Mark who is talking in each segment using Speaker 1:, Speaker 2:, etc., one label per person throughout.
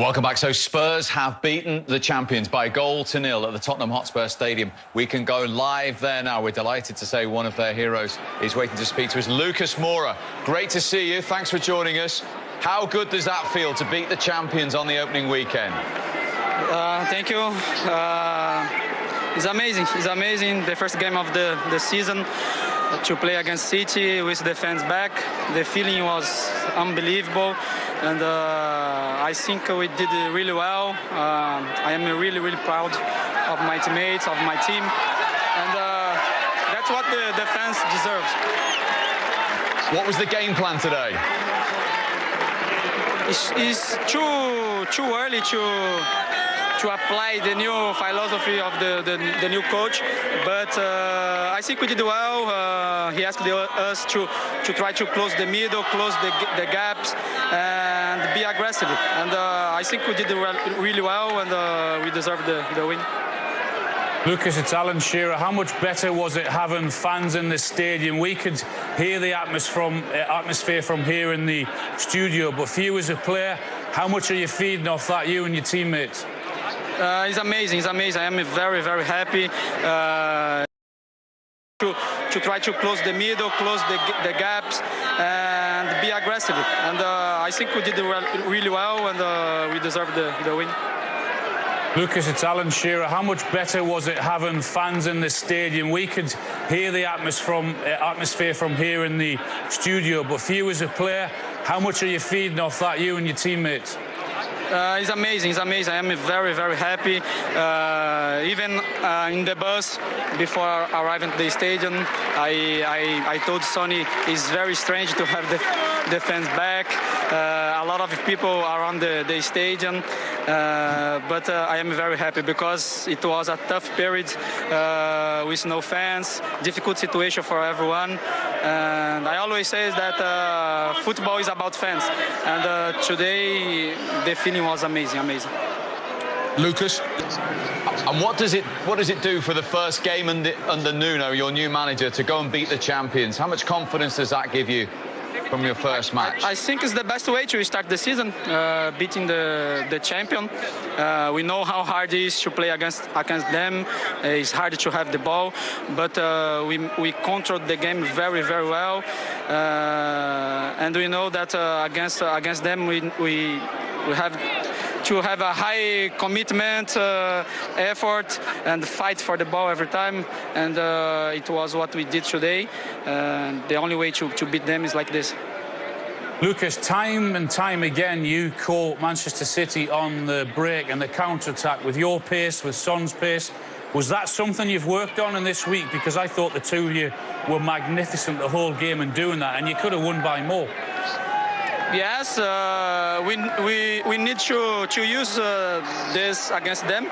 Speaker 1: Welcome back. So Spurs have beaten the champions by 1-0 at the Tottenham Hotspur Stadium. We can go live there now. We're delighted to say one of their heroes is waiting to speak to us, Lucas Moura. Great to see you. Thanks for joining us. How good does that feel to beat the champions on the opening weekend?
Speaker 2: Thank you. It's amazing. It's amazing. The first game of the season to play against City with the fans back. The feeling was unbelievable. And I think we did really well. I am really proud of my teammates, of my team. And that's what the fans deserve.
Speaker 1: What was the game plan today?
Speaker 2: It's too early to apply the new philosophy of the new coach, but I think we did well. He asked us to try to close the middle, close the gaps, and be aggressive. And I think we did really well, and we deserve the win.
Speaker 3: Lucas, it's Alan Shearer. How much better was it having fans in the stadium? We could hear the atmosphere from here in the studio, but for you as a player, how much are you feeding off that, you and your teammates?
Speaker 2: It's amazing. It's amazing. I am very happy to try to close the middle, close the gaps, and be aggressive. And I think we did really well, and we deserve the win.
Speaker 3: Lucas, it's Alan Shearer. How much better was it having fans in the stadium? We could hear the atmosphere from here in the studio, but for you as a player, how much are you feeding off that, you and your teammates?
Speaker 2: It's amazing. It's amazing. I am very happy. Even in the bus before arriving at the stadium, I told Sonny it's very strange to have the fans back. A lot of people around the stadium, but I am very happy because it was a tough period with no fans, difficult situation for everyone. And I always say that football is about fans, and today the feeling was amazing.
Speaker 1: Lucas, and what does it do for the first game under Nuno, your new manager, to go and beat the champions? How much confidence does that give you from your first match?
Speaker 2: I think it's the best way to start the season, beating the champion. We know how hard it is to play against them. It's hard to have the ball, but we controlled the game very well. And we know that against them we have to have a high commitment, effort, and fight for the ball every time. And it was what we did today. The only way to beat them is like this.
Speaker 3: Lucas, time and time again, you caught Manchester City on the break and the counter-attack with your pace, with Son's pace. Was that something you've worked on in this week? Because I thought the two of you were magnificent the whole game in doing that, and you could have won by more.
Speaker 2: Yes, we need to use this against them.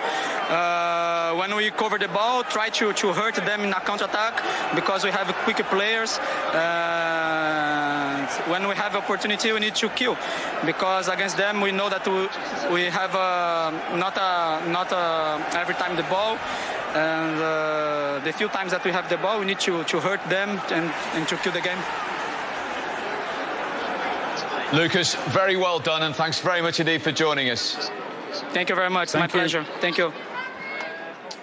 Speaker 2: When we cover the ball, try to hurt them in a counter-attack because we have quick players. When we have opportunity, we need to kill because against them we know that we have not every time the ball. And the few times that we have the ball, we need to hurt them and to kill the game.
Speaker 1: Lucas, very well done, and thanks very much indeed for joining us.
Speaker 2: Thank you very much. My pleasure. Thank you.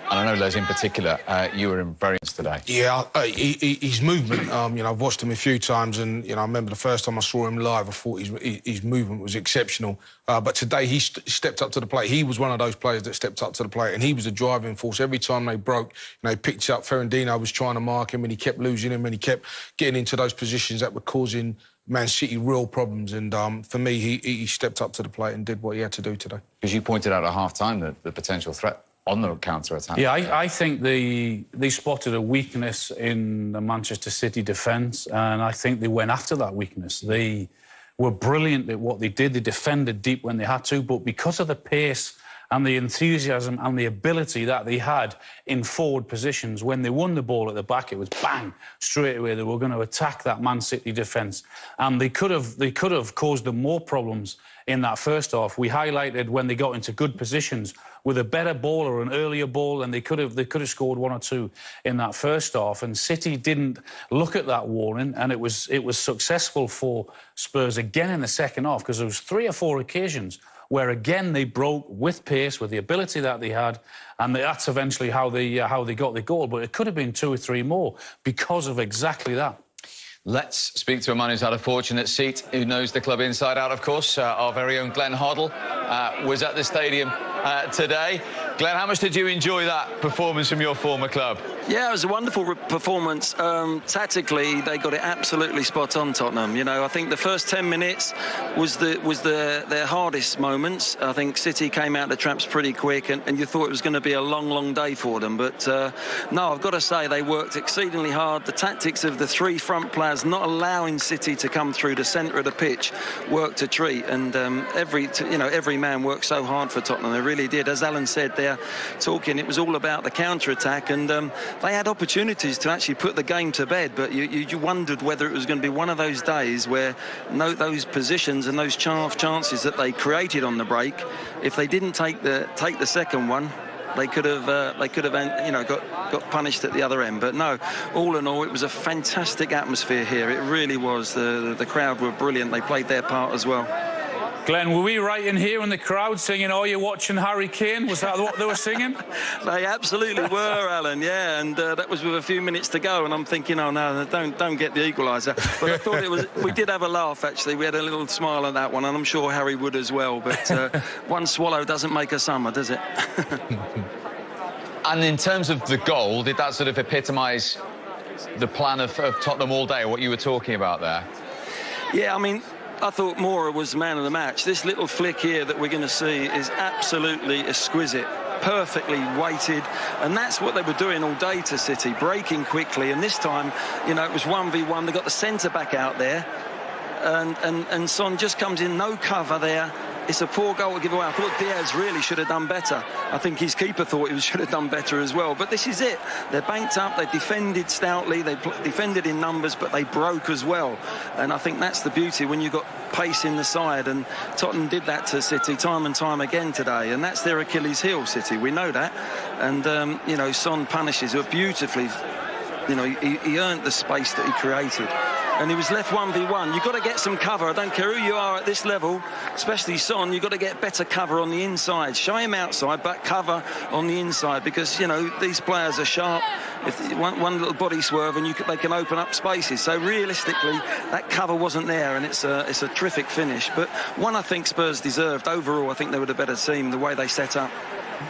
Speaker 1: And I know, Les, in particular, you were in very today.
Speaker 4: Yeah, his movement, you know, I've watched him a few times, and, you know, I remember the first time I saw him live, I thought his movement was exceptional. But today he stepped up to the plate. He was one of those players that stepped up to the plate, and he was a driving force. Every time they broke, you know, he picked up. Ferrandino was trying to mark him, and he kept losing him, and he kept getting into those positions that were causing Man City real problems. And for me, he stepped up to the plate and did what he had to do today.
Speaker 1: Because you pointed out at half-time the potential threat on the counter-attack.
Speaker 3: Yeah, I think they spotted a weakness in the Manchester City defence, and I think they went after that weakness. They were brilliant at what they did. They defended deep when they had to, but because of the pace and the enthusiasm and the ability that they had in forward positions, when they won the ball at the back, it was bang, straight away. They were going to attack that Man City defence. And they could have caused them more problems in that first half. We highlighted when they got into good positions with a better ball or an earlier ball, and they could have scored one or two in that first half. And City didn't look at that warning, and it was successful for Spurs again in the second half, because there was 3 or 4 occasions where again they broke with pace, with the ability that they had, and that's eventually how they got the goal. But it could have been 2 or 3 more because of exactly that.
Speaker 1: Let's speak to a man who's had a fortunate seat, who knows the club inside out, of course. Our very own Glenn Hoddle was at the stadium today. Glenn, how much did you enjoy that performance from your former club?
Speaker 5: Yeah, it was a wonderful performance. Tactically, they got it absolutely spot on, Tottenham. You know, I think the first 10 minutes was their hardest moments. I think City came out the traps pretty quick, and you thought it was going to be a long, long day for them. But no, I've got to say they worked exceedingly hard. The tactics of the 3 front players not allowing City to come through the centre of the pitch worked a treat. And every man worked so hard for Tottenham. They really did. As Alan said, they're talking. It was all about the counter-attack, and they had opportunities to actually put the game to bed, but you wondered whether it was going to be one of those days where those positions and those chances that they created on the break, if they didn't take the second one, they could have got punished at the other end. But no, all in all, it was a fantastic atmosphere here. It really was. The crowd were brilliant. They played their part as well.
Speaker 3: Glenn, were we right in here in the crowd singing, "Oh, you're watching Harry Kane"? Was that what they were singing?
Speaker 5: They absolutely were, Alan, yeah, and that was with a few minutes to go, and I'm thinking, oh, no, don't get the equaliser. But I thought we did have a laugh, actually. We had a little smile at that one, and I'm sure Harry would as well. But one swallow doesn't make a summer, does it?
Speaker 1: And in terms of the goal, did that sort of epitomise the plan of Tottenham all day, what you were talking about there?
Speaker 5: Yeah, I mean, I thought Moura was the man of the match. This little flick here that we're going to see is absolutely exquisite, perfectly weighted, and that's what they were doing all day to City, breaking quickly. And this time, you know, it was 1v1. They got the centre-back out there, and Son just comes in, no cover there. It's a poor goal to give away. I thought Diaz really should have done better. I think his keeper thought he should have done better as well. But this is it. They're banked up. They defended stoutly. They defended in numbers, but they broke as well. And I think that's the beauty when you've got pace in the side. And Tottenham did that to City time and time again today. And that's their Achilles heel, City. We know that. And, you know, Son punishes it beautifully. You know, he earned the space that he created. And he was left 1v1. You've got to get some cover. I don't care who you are at this level, especially Son, you've got to get better cover on the inside. Show him outside, but cover on the inside, because, you know, these players are sharp. If one little body swerve and they can open up spaces. So realistically, that cover wasn't there, and it's a terrific finish. But one I think Spurs deserved. Overall, I think they were the better team, the way they set up.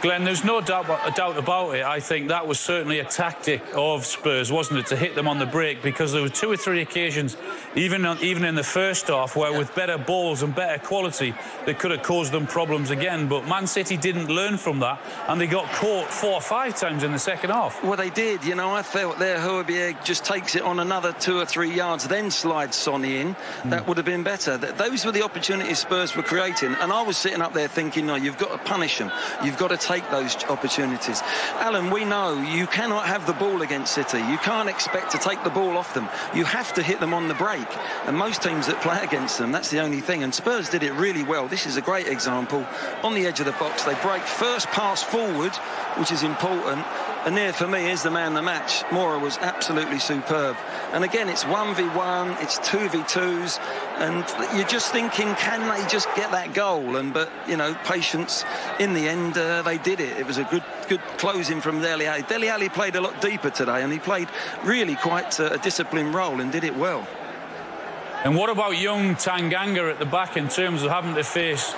Speaker 3: Glenn, there's no doubt about it. I think that was certainly a tactic of Spurs, wasn't it, to hit them on the break, because there were 2 or 3 occasions, even in the first half, where with better balls and better quality, they could have caused them problems again. But Man City didn't learn from that, and they got caught 4 or 5 times in the second half.
Speaker 5: Well, they did. You know, I felt there Højbjerg just takes it on another 2 or 3 yards, then slides Sonny in. That would have been better. Those were the opportunities Spurs were creating, and I was sitting up there thinking, no, you've got to punish them. You've got to take those opportunities. Alan, we know you cannot have the ball against City. You can't expect to take the ball off them. You have to hit them on the break. And most teams that play against them, that's the only thing. And Spurs did it really well. This is a great example. On the edge of the box, they break, first pass forward, which is important. And there, for me, is the man of the match. Moura was absolutely superb. And again, it's 1v1, it's 2v2s, and you're just thinking, can they just get that goal? But, you know, patience. In the end, they did it. It was a good closing from Dele Alli. Dele Alli played a lot deeper today, and he played really quite a disciplined role and did it well.
Speaker 3: And what about young Tanganga at the back in terms of having to face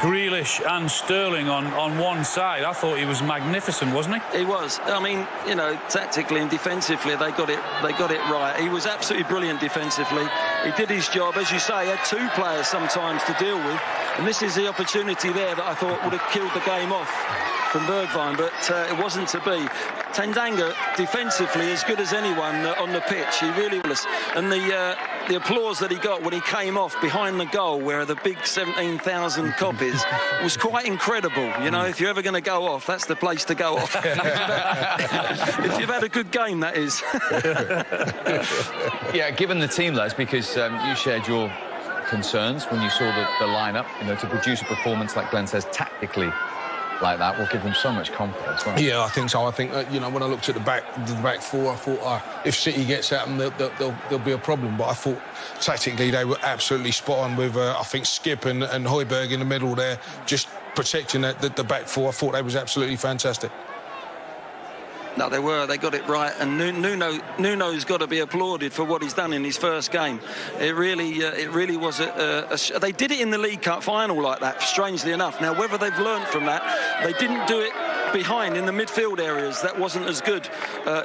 Speaker 3: Grealish and Sterling on one side? I thought he was magnificent, wasn't he?
Speaker 5: He was. I mean, you know, tactically and defensively, they got it right. He was absolutely brilliant defensively. He did his job. As you say, he had 2 players sometimes to deal with, and this is the opportunity there that I thought would have killed the game off from Bergwijn, but it wasn't to be. Tanganga, defensively, as good as anyone on the pitch. He really was. And the applause that he got when he came off behind the goal, where the big 17,000 copies, was quite incredible. You know, if you're ever going to go off, that's the place to go off. If you've had a good game, that is.
Speaker 1: Yeah, given the team, Les, because you shared your concerns when you saw the lineup, you know, to produce a performance like Glenn says, tactically like that will give them so much confidence, won't it?
Speaker 4: Yeah, I think so. I think, you know, when I looked at the back four, I thought if City gets at them, there'll be a problem. But I thought tactically they were absolutely spot on with, I think, Skip and Højbjerg in the middle there, just protecting the back four. I thought they was absolutely fantastic.
Speaker 5: No, they were. They got it right, and Nuno's got to be applauded for what he's done in his first game. It really was they did it in the League Cup final like that, strangely enough. Now, whether they've learned from that, they didn't do it behind in the midfield areas. That wasn't as good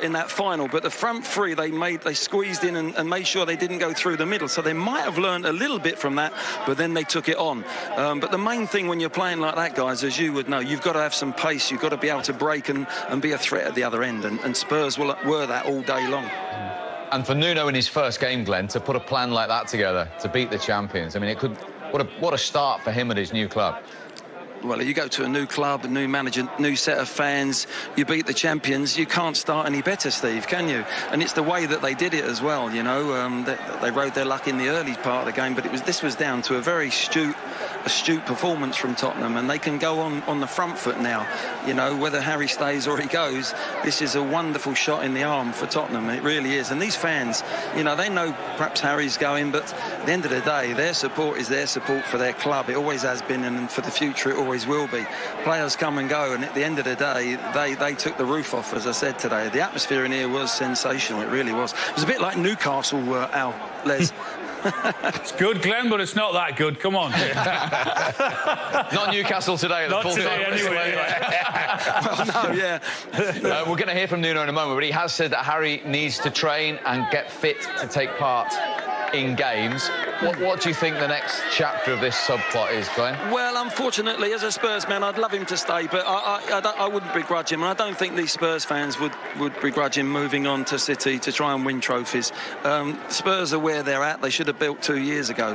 Speaker 5: in that final, but the front three they squeezed in and made sure they didn't go through the middle, so they might have learned a little bit from that, but then they took it on. But the main thing when you're playing like that, guys, as you would know, you've got to have some pace, you've got to be able to break and be a threat at the other end, and Spurs were that all day long.
Speaker 1: And for Nuno in his first game, Glenn, to put a plan like that together to beat the champions, I mean, what a start for him at his new club.
Speaker 5: Well, you go to a new club, a new manager, new set of fans, you beat the champions, you can't start any better, Steve, can you? And it's the way that they did it as well, you know. They rode their luck in the early part of the game, but this was down to a very astute performance from Tottenham, and they can go on the front foot now. You know, whether Harry stays or he goes, this is a wonderful shot in the arm for Tottenham. It really is. And these fans, you know, they know perhaps Harry's going, but at the end of the day, their support is their support for their club. It always has been, and for the future, it always will be. Players come and go, and at the end of the day, they took the roof off, as I said today. The atmosphere in here was sensational. It really was. It was a bit like Newcastle, Les.
Speaker 3: It's good, Glenn, but it's not that good. Come on.
Speaker 1: Not Newcastle today at the full
Speaker 3: today,
Speaker 1: time.
Speaker 3: anyway.
Speaker 5: Well, no, yeah.
Speaker 1: We're going to hear from Nuno in a moment, but he has said that Harry needs to train and get fit to take part in games. What do you think the next chapter of this subplot is, Glenn?
Speaker 5: Well, unfortunately, as a Spurs man, I'd love him to stay, but I wouldn't begrudge him, and I don't think these Spurs fans would begrudge him moving on to City to try and win trophies. Spurs are where they're at. They should have built 2 years ago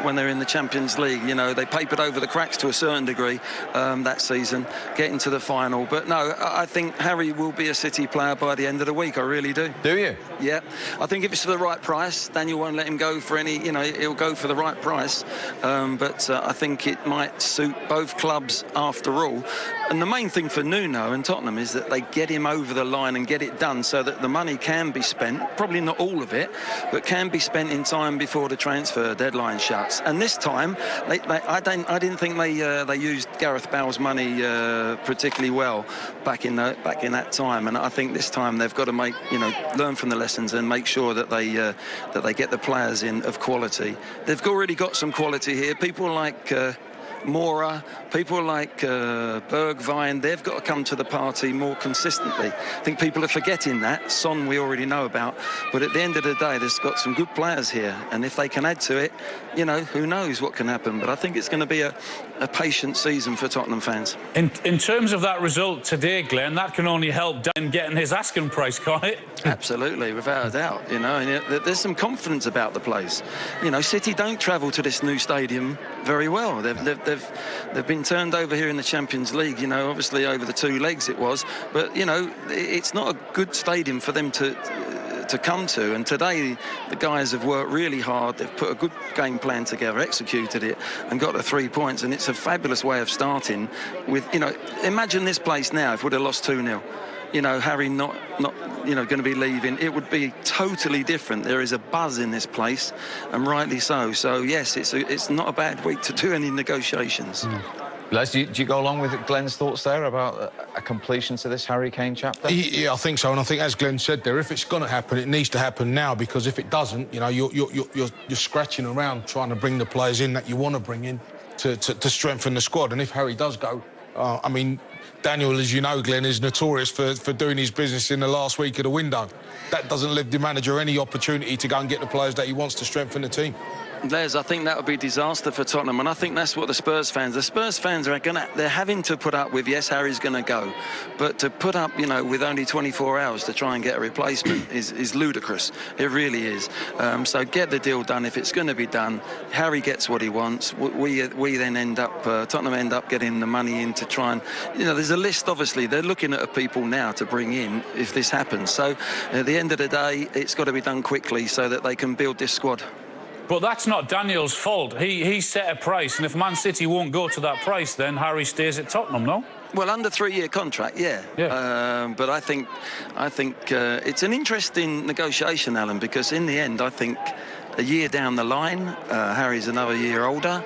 Speaker 5: when they're in the Champions League. You know, they papered over the cracks to a certain degree that season, getting to the final. But no, I think Harry will be a City player by the end of the week. I really do.
Speaker 1: Do you?
Speaker 5: Yeah. I think if it's for the right price, Daniel won't let him go for any, you know, he'll go for the right price. But I think it might suit both clubs after all. And the main thing for Nuno and Tottenham is that they get him over the line and get it done so that the money can be spent, probably not all of it, but can be spent in time before the transfer deadline shuts. And this time, I didn't think they used Gareth Bale's money particularly well back in that time. And I think this time they've got to learn from the lessons and make sure that they get the players in of quality. They've already got some quality here. People like Mora, people like Bergwijn, they've got to come to the party more consistently. I think people are forgetting that. Son we already know about, but at the end of the day, there's got some good players here, and if they can add to it, you know, who knows what can happen. But I think it's going to be a patient season for Tottenham fans.
Speaker 3: In terms of that result today, Glenn, that can only help Dan getting his asking price, can't it?
Speaker 5: Absolutely, without a doubt. You know, and there's some confidence about the place. You know, City don't travel to this new stadium very well. They've been turned over here in the Champions League, you know, obviously over the 2 legs it was, but, you know, it's not a good stadium for them to come to. And today the guys have worked really hard. They've put a good game plan together, executed it, and got the 3 points. And it's a fabulous way of starting with, you know, imagine this place now if we'd have lost 2-0. You know, Harry not going to be leaving. It would be totally different. There is a buzz in this place, and rightly so. So yes, it's not a bad week to do any negotiations.
Speaker 1: Les, do you go along with Glenn's thoughts there about a completion to this Harry Kane chapter?
Speaker 4: Yeah, I think so, and I think, as Glenn said there, if it's going to happen, it needs to happen now, because if it doesn't, you know, you're scratching around trying to bring the players in that you want to bring in to strengthen the squad. And if Harry does go, I mean, Daniel, as you know, Glenn, is notorious for doing his business in the last week of the window. That doesn't leave the manager any opportunity to go and get the players that he wants to strengthen the team.
Speaker 5: Les, I think that would be disaster for Tottenham, and I think that's what the Spurs fans are they're having to put up with. Yes, Harry's going to go, but to put up, you know, with only 24 hours to try and get a replacement is ludicrous. It really is. So get the deal done if it's going to be done. Harry gets what he wants. We then end up, Tottenham end up getting the money in to try and, you know, there's a list, obviously. They're looking at people now to bring in if this happens. So at the end of the day, it's got to be done quickly so that they can build this squad.
Speaker 3: But that's not Daniel's fault. He set a price, and if Man City won't go to that price, then Harry stays at Tottenham, no?
Speaker 5: Well, under 3-year contract, yeah. But I think it's an interesting negotiation, Alan, because in the end, I think a year down the line, Harry's another year older.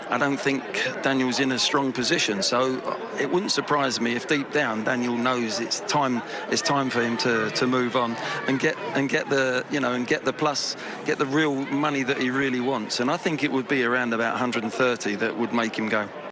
Speaker 5: I don't think Daniel's in a strong position, so it wouldn't surprise me if deep down Daniel knows it's time for him to move on and get the real money that he really wants. And I think it would be around about 130 that would make him go.